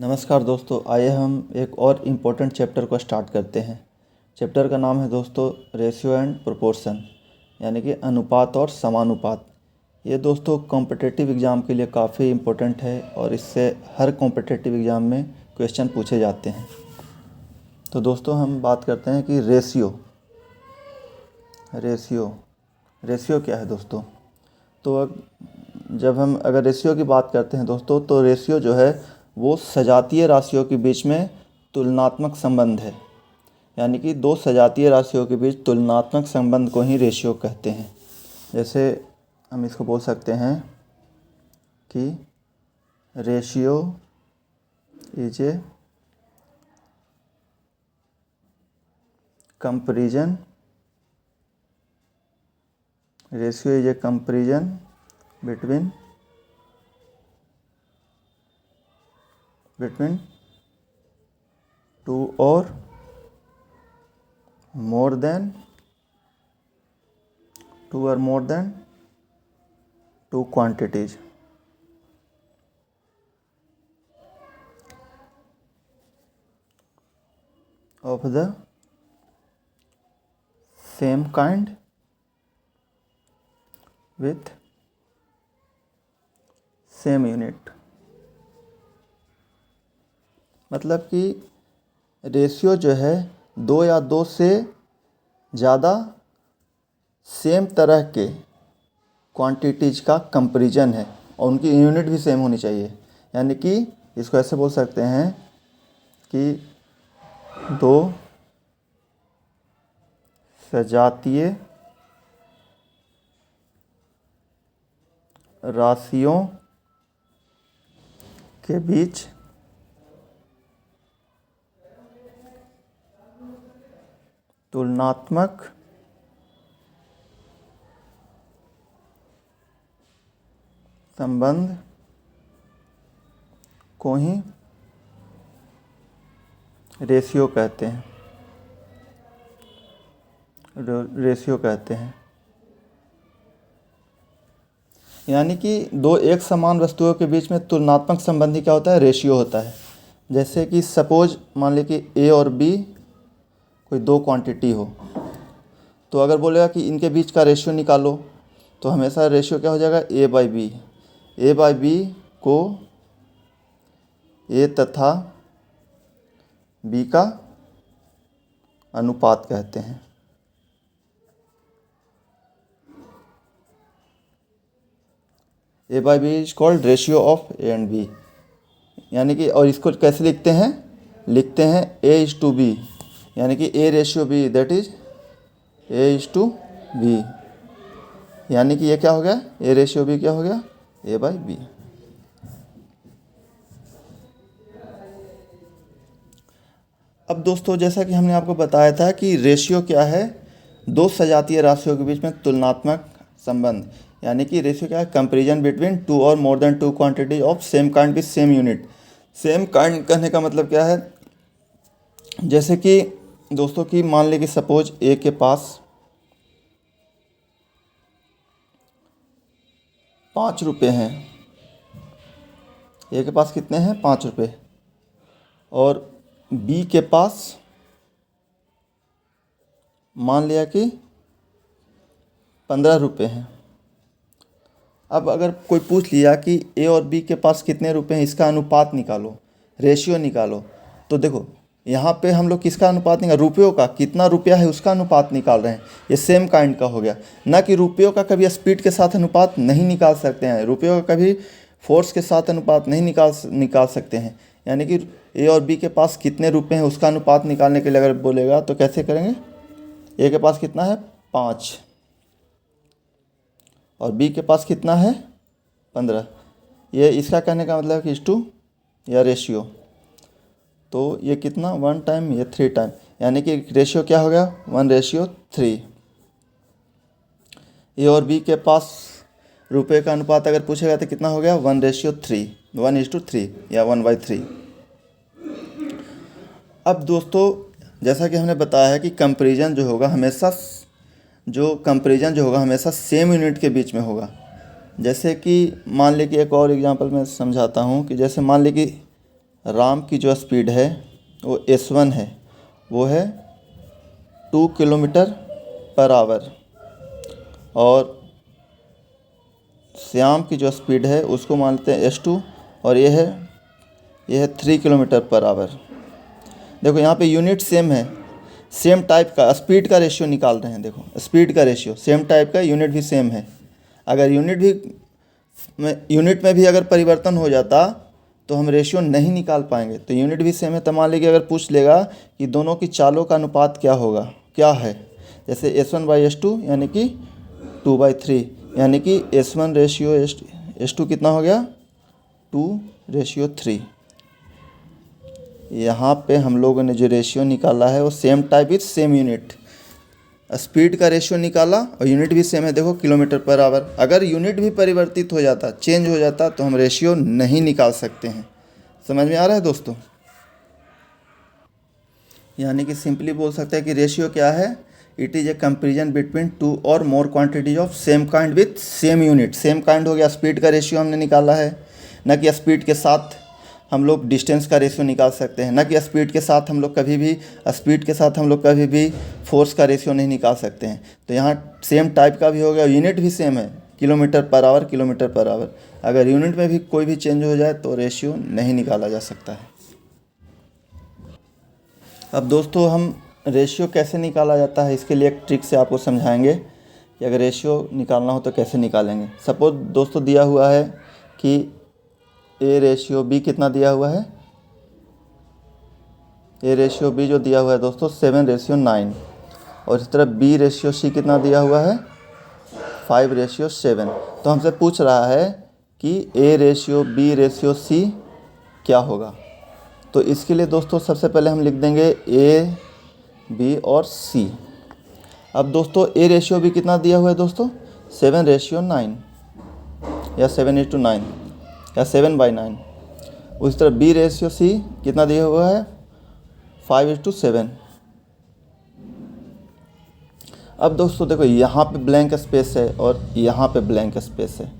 नमस्कार दोस्तों, आइए हम एक और इम्पोर्टेंट चैप्टर को स्टार्ट करते हैं। चैप्टर का नाम है दोस्तों रेशियो एंड प्रोपोर्शन, यानी कि अनुपात और समानुपात। ये दोस्तों कॉम्पिटिटिव एग्ज़ाम के लिए काफ़ी इम्पोर्टेंट है और इससे हर कॉम्पिटिटिव एग्ज़ाम में क्वेश्चन पूछे जाते हैं। तो दोस्तों हम बात करते हैं कि रेशियो क्या है दोस्तों। तो जब हम अगर रेशियो की बात करते हैं दोस्तों, तो रेशियो जो है वो सजातीय राशियों के बीच में तुलनात्मक संबंध है, यानी कि दो सजातीय राशियों के बीच तुलनात्मक संबंध को ही रेशियो कहते हैं। जैसे हम इसको बोल सकते हैं कि ratio is a comparison between two और more than two quantities of the same kind with same unit। मतलब कि रेशियो जो है दो या दो से ज़्यादा सेम तरह के क्वांटिटीज़ का कंपैरिजन है और उनकी यूनिट भी सेम होनी चाहिए। यानी कि इसको ऐसे बोल सकते हैं कि दो सजातीय राशियों के बीच तुलनात्मक संबंध को ही रेशियो कहते हैं। यानी कि दो एक समान वस्तुओं के बीच में तुलनात्मक संबंध ही क्या होता है, रेशियो होता है। जैसे कि सपोज मान ली कि ए और बी कोई दो क्वांटिटी हो, तो अगर बोलेगा कि इनके बीच का रेशियो निकालो, तो हमेशा रेशियो क्या हो जाएगा, ए बाई बी को ए तथा बी का अनुपात कहते हैं। A by B is called ratio of A and B. यानी कि और इसको कैसे लिखते हैं ए इज टू बी, यानी कि A ratio B that is A is to B. यानी कि ये क्या हो गया, ए रेशियो बी क्या हो गया, ए बाई बी। अब दोस्तों जैसा कि हमने आपको बताया था कि रेशियो क्या है, दो सजातीय राशियों के बीच में तुलनात्मक संबंध। यानी कि रेशियो क्या है, कंपैरिजन बिटवीन टू और more than two quantity of same kind with same unit. Same kind कहने का मतलब क्या है, जैसे कि दोस्तों की मान लें कि सपोज ए के पास 5 रुपये हैं। ए के पास कितने हैं, 5 रुपये। और बी के पास मान लिया कि 15 रुपये हैं। अब अगर कोई पूछ लिया कि ए और बी के पास कितने रुपए हैं, इसका अनुपात निकालो, रेशियो निकालो, तो देखो यहाँ पे हम लोग किसका अनुपात निकाल, रुपयों का, कितना रुपया है उसका अनुपात निकाल रहे हैं। ये सेम काइंड का हो गया, ना कि रुपयों का कभी स्पीड के साथ अनुपात नहीं निकाल सकते हैं, रुपयों का कभी फोर्स के साथ अनुपात नहीं निकाल सकते हैं। यानी कि ए और बी के पास कितने रुपए हैं उसका अनुपात निकालने के लिए अगर बोलेगा तो कैसे करेंगे, ए के पास कितना है 5 और बी के पास कितना है 15। ये इसका कहने का मतलब कि इस टू या रेशियो, तो ये कितना 1 टाइम, ये 3 टाइम, यानी कि रेशियो क्या हो गया 1:3। ए और बी के पास रुपए का अनुपात अगर पूछेगा तो कितना हो गया 1:3, 1:3 या 1/3। अब दोस्तों जैसा कि हमने बताया है कि कंपैरिजन जो होगा हमेशा सेम यूनिट के बीच में होगा। जैसे कि मान लें कि एक और एग्जांपल मैं समझाता हूँ कि जैसे मान लें कि राम की जो स्पीड है वो S1 है, वो है 2 किलोमीटर पर आवर, और श्याम की जो स्पीड है उसको मानते हैं S2, और ये है 3 किलोमीटर पर आवर। देखो यहाँ पे यूनिट सेम है, सेम टाइप का स्पीड का रेशियो निकाल रहे हैं। देखो स्पीड का रेशियो सेम टाइप का, यूनिट भी सेम है। अगर यूनिट में भी अगर परिवर्तन हो जाता तो हम रेशियो नहीं निकाल पाएंगे। तो यूनिट भी सेम है, तो मान लीजिए अगर पूछ लेगा कि दोनों की चालों का अनुपात क्या होगा, क्या है, जैसे S1/S2 यानी कि 2/3, यानी कि S1 रेशियो S2 कितना हो गया, 2:3। यहाँ पे हम लोगों ने जो रेशियो निकाला है वो same type with same unit, speed का रेशियो निकाला और यूनिट भी सेम है, देखो किलोमीटर पर आवर। अगर यूनिट भी परिवर्तित हो जाता, चेंज हो जाता, तो हम रेशियो नहीं निकाल सकते हैं। समझ में आ रहा है दोस्तों? यानी कि सिंपली बोल सकते हैं कि रेशियो क्या है, it is a comparison between two और more quantities of same kind with same unit. Same kind हो गया, स्पीड का रेशियो हमने निकाला है, न कि स्पीड के साथ हम लोग डिस्टेंस का रेशियो निकाल सकते हैं, न कि स्पीड के साथ हम लोग कभी भी फोर्स का रेशियो नहीं निकाल सकते हैं। तो यहाँ सेम टाइप का भी हो गया, यूनिट भी सेम है, किलोमीटर पर आवर। अगर यूनिट में भी कोई भी चेंज हो जाए तो रेशियो नहीं निकाला जा सकता है। अब दोस्तों हम रेशियो कैसे निकाला जाता है, इसके लिए एक ट्रिक से आपको समझाएंगे कि अगर रेशियो निकालना हो तो कैसे निकालेंगे। सपोज दोस्तों दिया हुआ है कि A/B कितना दिया हुआ है, A/B जो दिया हुआ है दोस्तों 7:9, और इस तरह B/C कितना दिया हुआ है 5:7। तो हमसे पूछ रहा है कि A/B/C क्या होगा। तो इसके लिए दोस्तों सबसे पहले हम लिख देंगे A, B और C। अब दोस्तों A/B कितना दिया हुआ है दोस्तों 7:9 या 7:9 या 7/9। उसी तरह B/C कितना दिया हुआ है 5:7। अब दोस्तों देखो यहाँ पे ब्लैंक स्पेस है और यहाँ पे ब्लैंक स्पेस है।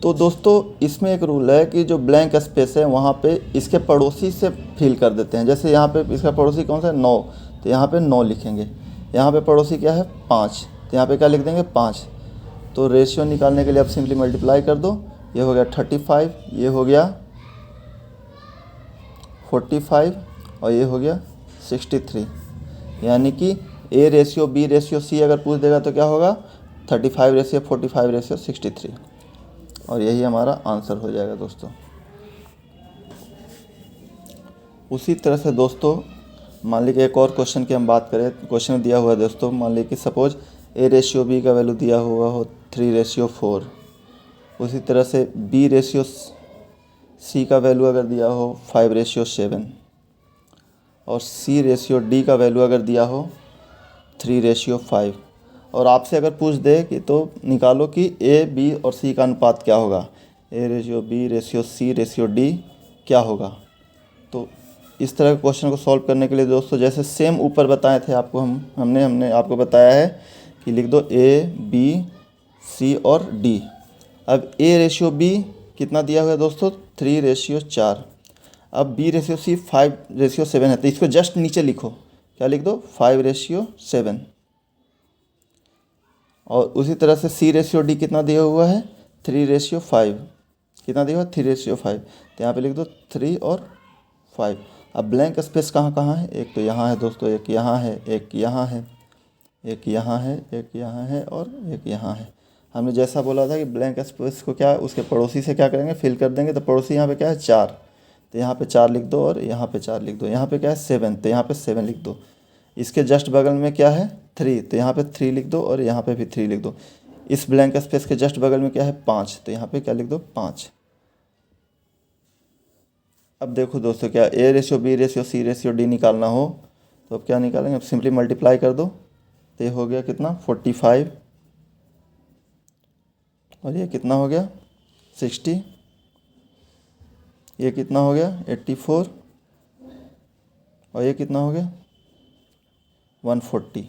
तो दोस्तों इसमें एक रूल है कि जो ब्लैंक स्पेस है वहाँ पे इसके पड़ोसी से फिल कर देते हैं। जैसे यहाँ पे इसका पड़ोसी कौन सा है 9, तो यहाँ पे 9 लिखेंगे। यहाँ पे पड़ोसी क्या है 5, तो यहाँ पे क्या लिख देंगे 5। तो रेशियो निकालने के लिए आप सिंपली मल्टीप्लाई कर दो, ये हो गया 35, ये हो गया 45 और ये हो गया 63। यानी कि A/B/C अगर पूछ देगा तो क्या होगा 35:45:63, और यही हमारा आंसर हो जाएगा दोस्तों। उसी तरह से दोस्तों मान लीजिए एक और क्वेश्चन की हम बात करें। क्वेश्चन दिया हुआ है दोस्तों, मान लीजिए कि सपोज A/B का वैल्यू दिया हुआ हो 3:4। उसी तरह से B/C का वैल्यू अगर दिया हो 5:7, और C/D का वैल्यू अगर दिया हो 3:5, और आपसे अगर पूछ दे कि तो निकालो कि A, B और C का अनुपात क्या होगा, A/B/C/D क्या होगा। तो इस तरह के क्वेश्चन को सॉल्व करने के लिए दोस्तों जैसे सेम ऊपर बताए थे आपको, हमने आपको बताया है कि लिख दो A, B, C और D। अब A/B कितना दिया हुआ है दोस्तों 3:4। अब B/C 5:7 है, तो इसको जस्ट नीचे लिखो, क्या लिख दो 5:7। और उसी तरह से C/D कितना दिया हुआ है 3:5। कितना दिया हुआ 3:5, तो यहाँ पे लिख दो 3 और 5। अब ब्लैंक स्पेस कहाँ कहाँ है, एक तो यहाँ है दोस्तों, एक यहाँ है, एक यहाँ है, एक यहाँ है, एक यहाँ है और एक यहाँ है। हमने जैसा बोला था कि ब्लैंक स्पेस को क्या उसके पड़ोसी से क्या करेंगे फिल कर देंगे। तो पड़ोसी यहाँ पे क्या है 4, तो यहाँ पे 4 लिख दो और यहाँ पे 4 लिख दो। यहाँ पे क्या है 7, तो यहाँ पे 7 लिख दो। इसके जस्ट बगल में क्या है 3, तो यहाँ पे 3 लिख दो और यहाँ पे भी 3 लिख दो। इस ब्लैंक स्पेस के जस्ट बगल में क्या है 5, तो यहाँ पे क्या लिख दो 5। अब देखो दोस्तों क्या A/B/C/D निकालना हो तो अब क्या निकालेंगे, अब सिंपली मल्टीप्लाई कर दो। तो ये हो गया कितना 45, और ये कितना हो गया 60, ये कितना हो गया 84, और ये कितना हो गया 140।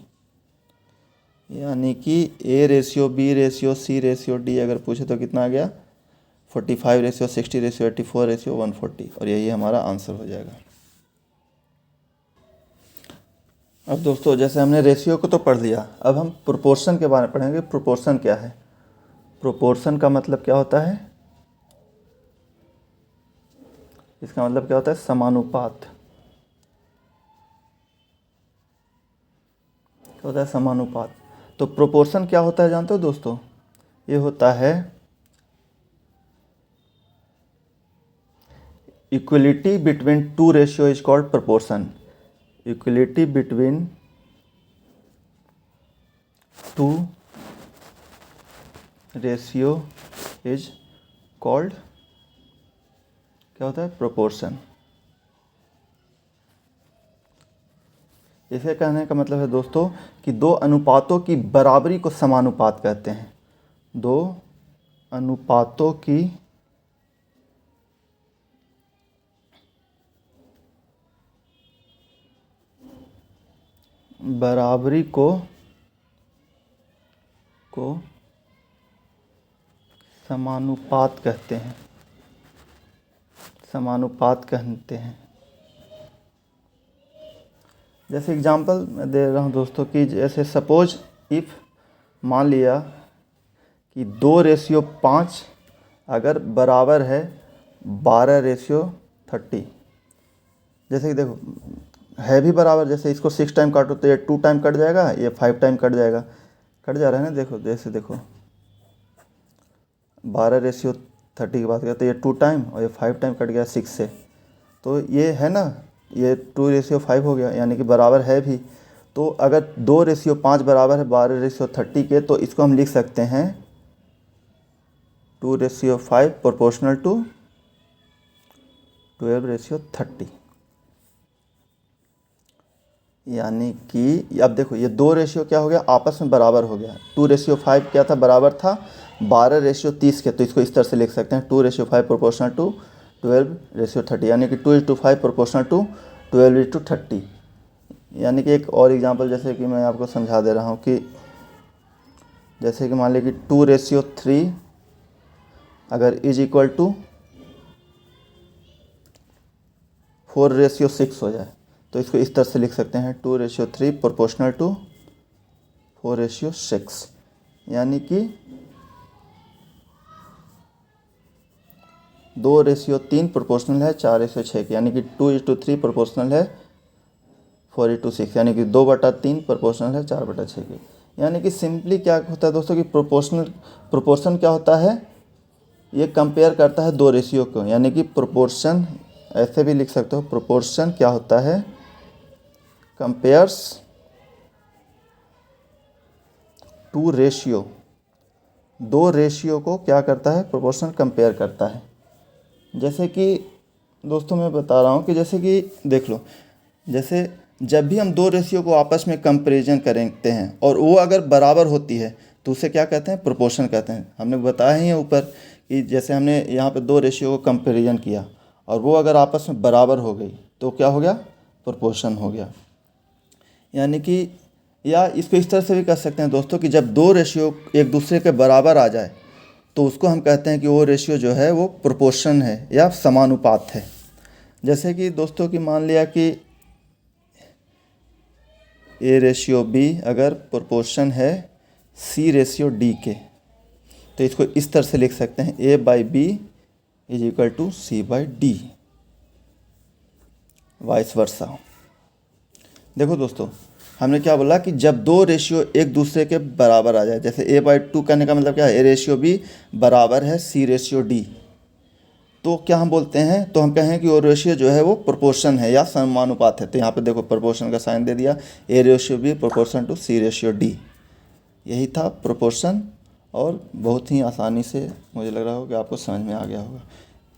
यानी कि A/B/C/D अगर पूछे तो कितना आ गया 45 रेशियो 60 रेशियो 84 रेशियो 140, और यही हमारा आंसर हो जाएगा। अब दोस्तों जैसे हमने रेशियो को तो पढ़ लिया, अब हम प्रोपोर्शन के बारे में पढ़ेंगे। प्रोपोर्शन क्या है? प्रोपोर्शन का मतलब क्या होता है? इसका मतलब क्या होता है? समानुपात। क्या होता है? समानुपात। तो प्रोपोर्शन क्या होता है जानते हो दोस्तों? ये होता है equality between two ratio is called proportion. Equality between two ratio is called, क्या होता है? प्रोपोर्शन। इसे कहने का मतलब है दोस्तों कि दो अनुपातों की बराबरी को समानुपात कहते हैं। दो अनुपातों की बराबरी को समानुपात कहते हैं। समानुपात कहते हैं। जैसे एग्जांपल मैं दे रहा हूँ दोस्तों कि जैसे सपोज इफ़ मान लिया कि 2:5 अगर बराबर है 12:30। जैसे कि देखो है भी बराबर, जैसे इसको 6 टाइम काटो तो ये 2 टाइम कट जाएगा, ये 5 टाइम कट जाएगा, कट जा रहा है ना। देखो जैसे देखो 12:30 की बात करें तो ये 2 टाइम और ये 5 टाइम कट गया 6 से, तो ये है ना, ये 2:5 हो गया, यानी कि बराबर है भी। तो अगर 2:5 बराबर है 12:30 के, तो इसको हम लिख सकते हैं 2:5 प्रोपोर्शनल टू 12:30। यानी कि अब देखो ये दो रेशियो क्या हो गया? आपस में बराबर हो गया। 2:5 क्या था? बराबर था 12:30 के, तो इसको इस तरह से लिख सकते हैं 2:5 प्रोपोर्शनल टू 12:30, यानी कि 2:5 प्रोपोर्शनल टू 12:30। यानी कि एक और एग्जांपल जैसे कि मैं आपको समझा दे रहा हूँ कि जैसे कि मान लीजिए कि 2:3 अगर इज इक्वल टू 4:6 हो जाए, तो इसको इस तरह से लिख सकते हैं 2:3 प्रोपोर्शनल टू 4:6, यानी कि 2:3 प्रोपोर्शनल है 4:6 की, यानी कि 2:3 प्रोपोर्शनल है 4:6, यानी कि 2/3 प्रोपोर्शनल है 4/6 की। यानी कि सिंपली क्या होता है दोस्तों कि प्रोपोर्शन क्या होता है? ये कंपेयर करता है दो रेशियो को, यानी कि प्रोपोर्शन ऐसे भी लिख सकते हो। प्रोपोर्शन क्या होता है? Compares two ratio. दो रेशियो को क्या करता है? प्रोपोर्शन कंपेयर करता है। जैसे कि दोस्तों मैं बता रहा हूँ कि जैसे कि देख लो, जैसे जब भी हम दो रेशियो को आपस में कंपेरिजन करते हैं और वो अगर बराबर होती है तो उसे क्या कहते हैं? प्रोपोर्शन कहते हैं। हमने बताया ही है ऊपर कि जैसे हमने यहाँ पे दो रेशियो को कंपेरिजन किया और वो अगर आपस में बराबर हो गई तो क्या हो गया? प्रोपोर्शन हो गया। यानी कि या इसको इस तरह से भी कह सकते हैं दोस्तों कि जब दो रेशियो एक दूसरे के बराबर आ जाए तो उसको हम कहते हैं कि वो रेशियो जो है वो प्रोपोर्शन है या समानुपात है। जैसे कि दोस्तों कि मान लिया कि A/B अगर प्रोपोर्शन है C/D के, तो इसको इस तरह से लिख सकते हैं A/B is equal to C/D, vice versa. देखो दोस्तों हमने क्या बोला कि जब दो रेशियो एक दूसरे के बराबर आ जाए, जैसे A/2 करने का मतलब क्या है? A/B बराबर है C/D, तो क्या हम बोलते हैं? तो हम कहें कि वो रेशियो जो है वो प्रोपोर्शन है या समानुपात है। तो यहाँ पे देखो प्रोपोर्शन का साइन दे दिया, A/B प्रोपोर्शन टू C/D। यही था प्रोपोर्शन, और बहुत ही आसानी से मुझे लग रहा होगा कि आपको समझ में आ गया होगा।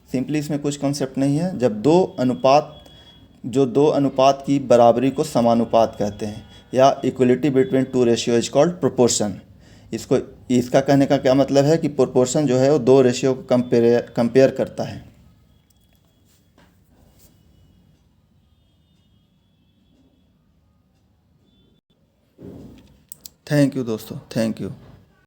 सिंपली इसमें कुछ कॉन्सेप्ट नहीं है। जब दो अनुपात की बराबरी को समानुपात कहते हैं, या equality between two ratio is called proportion. इसका कहने का क्या मतलब है कि प्रोपोर्शन जो है वो दो रेशियो को कंपेयर करता है। थैंक यू दोस्तों, थैंक यू।